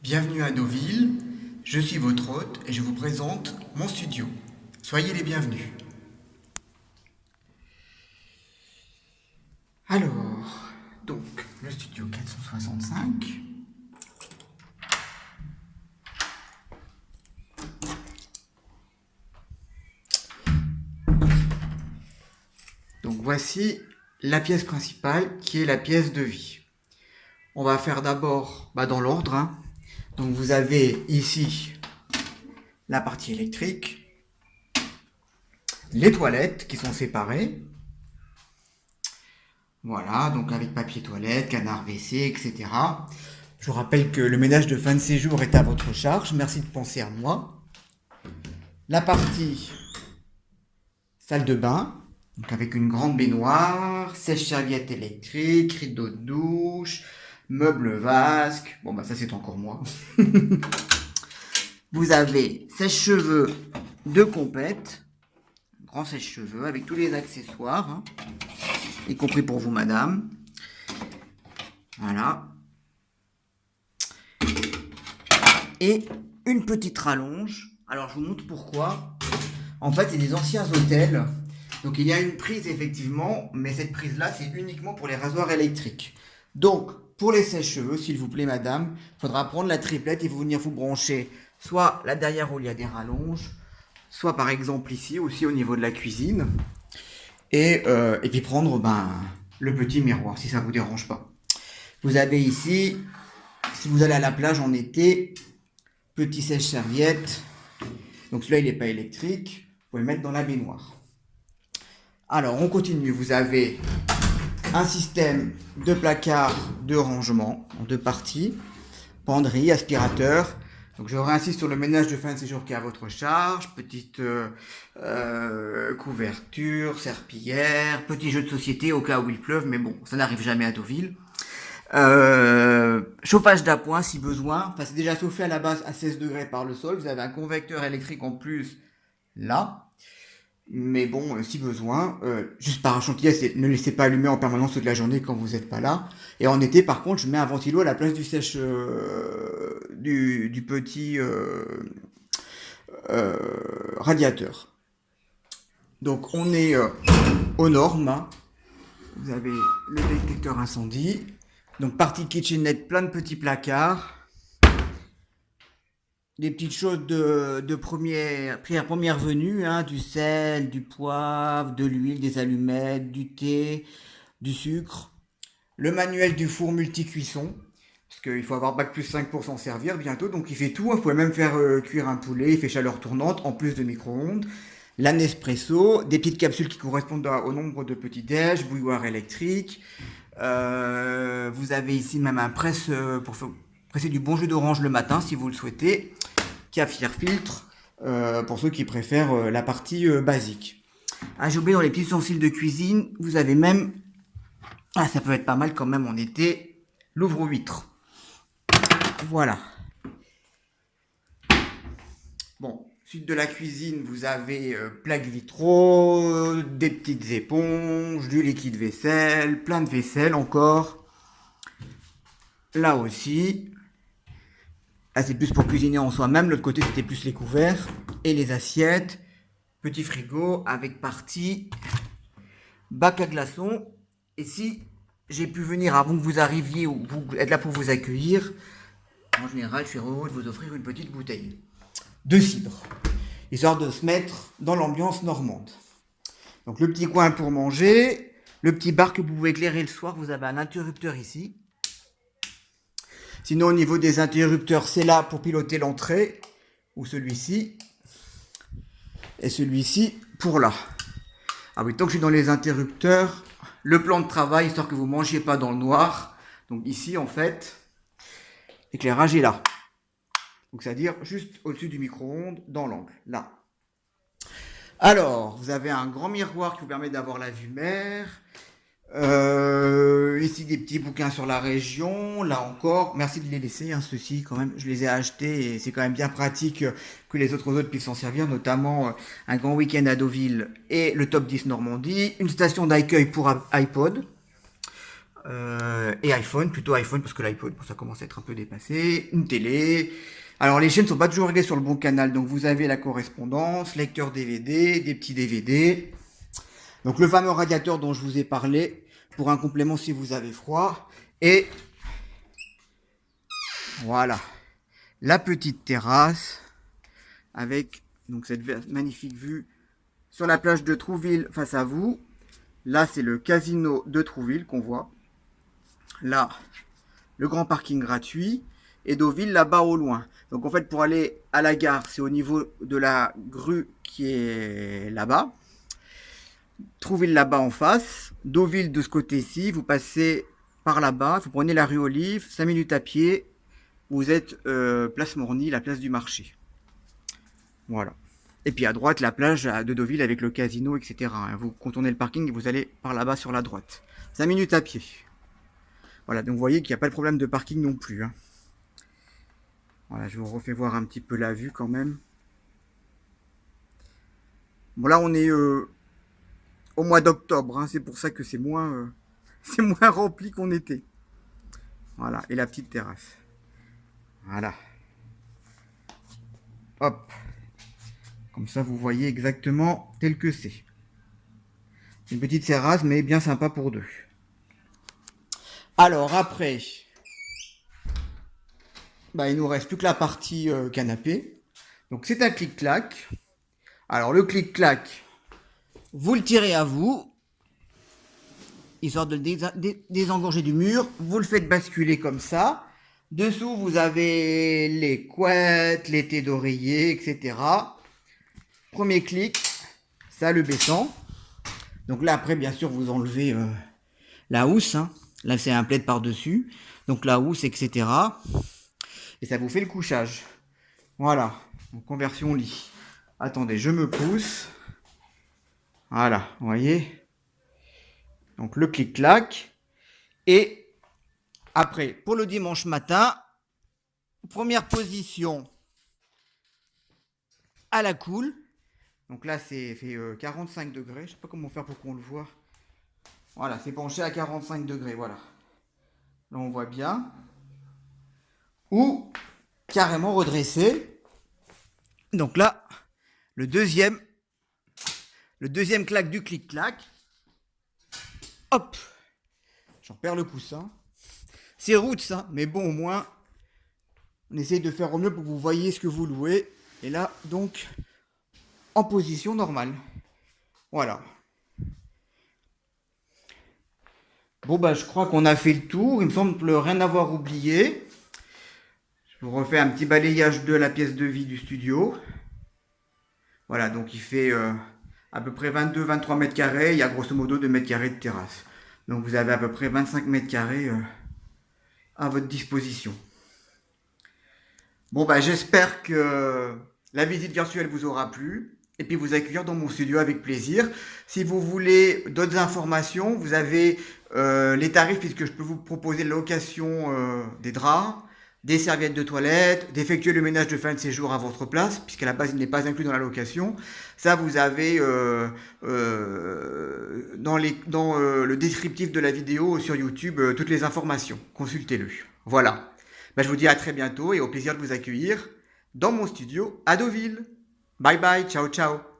Bienvenue à Deauville, je suis votre hôte et je vous présente mon studio. Soyez les bienvenus. Alors, donc, le studio 465. Donc voici la pièce principale qui est la pièce de vie. On va faire d'abord dans l'ordre, hein. Donc vous avez ici la partie électrique, les toilettes qui sont séparées. Voilà, donc avec papier toilette, canard WC, etc. Je vous rappelle que le ménage de fin de séjour est à votre charge. Merci de penser à moi. La partie salle de bain, donc avec une grande baignoire, sèche-serviette électrique, rideau de douche, meuble vasque. Bon, ça c'est encore moi. Vous avez sèche-cheveux de compète, grand sèche-cheveux avec tous les accessoires, hein, y compris pour vous, madame. Voilà. Et une petite rallonge. Alors, je vous montre pourquoi. En fait, c'est des anciens hôtels. Donc, il y a une prise, effectivement, mais cette prise-là, c'est uniquement pour les rasoirs électriques. Donc, pour les sèche-cheveux, s'il vous plaît, madame, il faudra prendre la triplette et venir vous brancher soit là derrière où il y a des rallonges, soit par exemple ici, aussi au niveau de la cuisine. Et puis prendre le petit miroir, si ça ne vous dérange pas. Vous avez ici, si vous allez à la plage en été, petit sèche-serviette. Donc celui-là, il n'est pas électrique. Vous pouvez le mettre dans la baignoire. Alors, on continue. Vous avez un système de placard de rangement en deux parties. Penderie, aspirateur. Donc je réinsiste sur le ménage de fin de séjour qui est à votre charge. Petite couverture, serpillière, petit jeu de société au cas où il pleuve. Mais bon, ça n'arrive jamais à Deauville. Chauffage d'appoint si besoin. Enfin, c'est déjà chauffé à la base à 16 degrés par le sol. Vous avez un convecteur électrique en plus là. Mais bon, si besoin, juste par un chantier, ne laissez pas allumer en permanence toute la journée quand vous n'êtes pas là. Et en été, par contre, je mets un ventilo à la place du sèche du petit radiateur. Donc on est aux normes, hein. Vous avez le détecteur incendie. Donc partie kitchenette, plein de petits placards. Des petites choses de première venue, hein, du sel, du poivre, de l'huile, des allumettes, du thé, du sucre. Le manuel du four multi-cuisson, parce qu'il faut avoir bac plus 5 pour s'en servir bientôt, donc il fait tout, hein. Vous pouvez même faire cuire un poulet, il fait chaleur tournante, en plus de micro-ondes. La Nespresso, des petites capsules qui correspondent au nombre de petits déj, bouilloire électrique. Vous avez ici même un presse pour presser du bon jus d'orange le matin si vous le souhaitez. Cafetière filtre pour ceux qui préfèrent la partie basique. Ah, j'ai oublié, dans les petits ustensiles de cuisine, vous avez même, ça peut être pas mal quand même en été, l'ouvre-huître. Voilà. Bon, suite de la cuisine, vous avez plaques vitraux, des petites éponges, du liquide vaisselle, plein de vaisselle encore. Là aussi. Là, c'est plus pour cuisiner en soi-même. L'autre côté, c'était plus les couverts et les assiettes. Petit frigo avec partie bac à glaçons. Et si j'ai pu venir avant que vous arriviez ou être là pour vous accueillir, en général, je suis heureux de vous offrir une petite bouteille de cidre, histoire de se mettre dans l'ambiance normande. Donc le petit coin pour manger, le petit bar que vous pouvez éclairer le soir. Vous avez un interrupteur ici. Sinon, au niveau des interrupteurs, c'est là pour piloter l'entrée, ou celui-ci, et celui-ci pour là. Ah oui, tant que je suis dans les interrupteurs, le plan de travail, histoire que vous ne mangiez pas dans le noir. Donc ici, en fait, l'éclairage est là. Donc c'est-à-dire juste au-dessus du micro-ondes, dans l'angle, là. Alors, vous avez un grand miroir qui vous permet d'avoir la vue mer. Ici des petits bouquins sur la région. Là encore, merci de les laisser, hein, ceux-ci quand même, je les ai achetés et c'est quand même bien pratique que les autres hôtes puissent s'en servir, notamment un grand week-end à Deauville et le top 10 Normandie, une station d'accueil pour iPod, et iPhone, plutôt iPhone parce que l'iPhone, ça commence à être un peu dépassé, une télé. Alors les chaînes sont pas toujours réglées sur le bon canal, donc vous avez la correspondance, lecteur DVD, des petits DVD. Donc le fameux radiateur dont je vous ai parlé, pour un complément si vous avez froid. Et voilà, la petite terrasse avec donc cette magnifique vue sur la plage de Trouville face à vous. Là, c'est le casino de Trouville qu'on voit. Là, le grand parking gratuit. Et Deauville, là-bas au loin. Donc en fait, pour aller à la gare, c'est au niveau de la grue qui est là-bas. Trouville là-bas en face. Deauville de ce côté-ci. Vous passez par là-bas. Vous prenez la rue Olive. 5 minutes à pied. Vous êtes place Morny, la place du marché. Voilà. Et puis à droite, la plage de Deauville avec le casino, etc. Vous contournez le parking et vous allez par là-bas sur la droite. 5 minutes à pied. Voilà, donc vous voyez qu'il n'y a pas de problème de parking non plus. Hein. Voilà, je vous refais voir un petit peu la vue quand même. Bon là, on est au mois d'octobre. Hein, c'est pour ça que c'est moins rempli qu'on était. Voilà, et la petite terrasse. Voilà. Hop. Comme ça, vous voyez exactement tel que c'est. Une petite terrasse, mais bien sympa pour deux. Alors après, bah, il nous reste plus que la partie canapé. Donc c'est un clic-clac. Alors le clic-clac, vous le tirez à vous, histoire de le désengorger du mur. Vous le faites basculer comme ça. Dessous, vous avez les couettes, les thés d'oreiller, etc. Premier clic, ça le baissant. Donc là, après, bien sûr, vous enlevez la housse. Hein. Là, c'est un plaid par-dessus. Donc la housse, etc. Et ça vous fait le couchage. Voilà. En conversion lit. Attendez, je me pousse. Voilà, vous voyez. Donc le clic-clac. Et après, pour le dimanche matin, première position à la cool. Donc là, c'est fait 45 degrés. Je sais pas comment faire pour qu'on le voit. Voilà, c'est penché à 45 degrés, voilà. Là, on voit bien. Ou carrément redressé. Donc là, le deuxième claque du clic-clac. Hop, j'en perds le coussin. C'est roots, ça, mais bon, au moins, on essaye de faire au mieux pour que vous voyez ce que vous louez. Et là, donc, en position normale. Voilà. Bon, bah, je crois qu'on a fait le tour. Il me semble rien avoir oublié. Je vous refais un petit balayage de la pièce de vie du studio. Voilà, donc il fait à peu près 22-23 mètres carrés. Il y a grosso modo 2 mètres carrés de terrasse. Donc vous avez à peu près 25 mètres carrés à votre disposition. Bon, bah, j'espère que la visite virtuelle vous aura plu. Et puis vous accueillir dans mon studio avec plaisir. Si vous voulez d'autres informations, vous avez les tarifs puisque je peux vous proposer la location des draps, des serviettes de toilette, d'effectuer le ménage de fin de séjour à votre place, puisqu'à la base il n'est pas inclus dans la location. Ça, vous avez dans le descriptif de la vidéo sur YouTube toutes les informations. Consultez-le. Voilà. Ben, je vous dis à très bientôt et au plaisir de vous accueillir dans mon studio à Deauville. Bye bye, ciao ciao.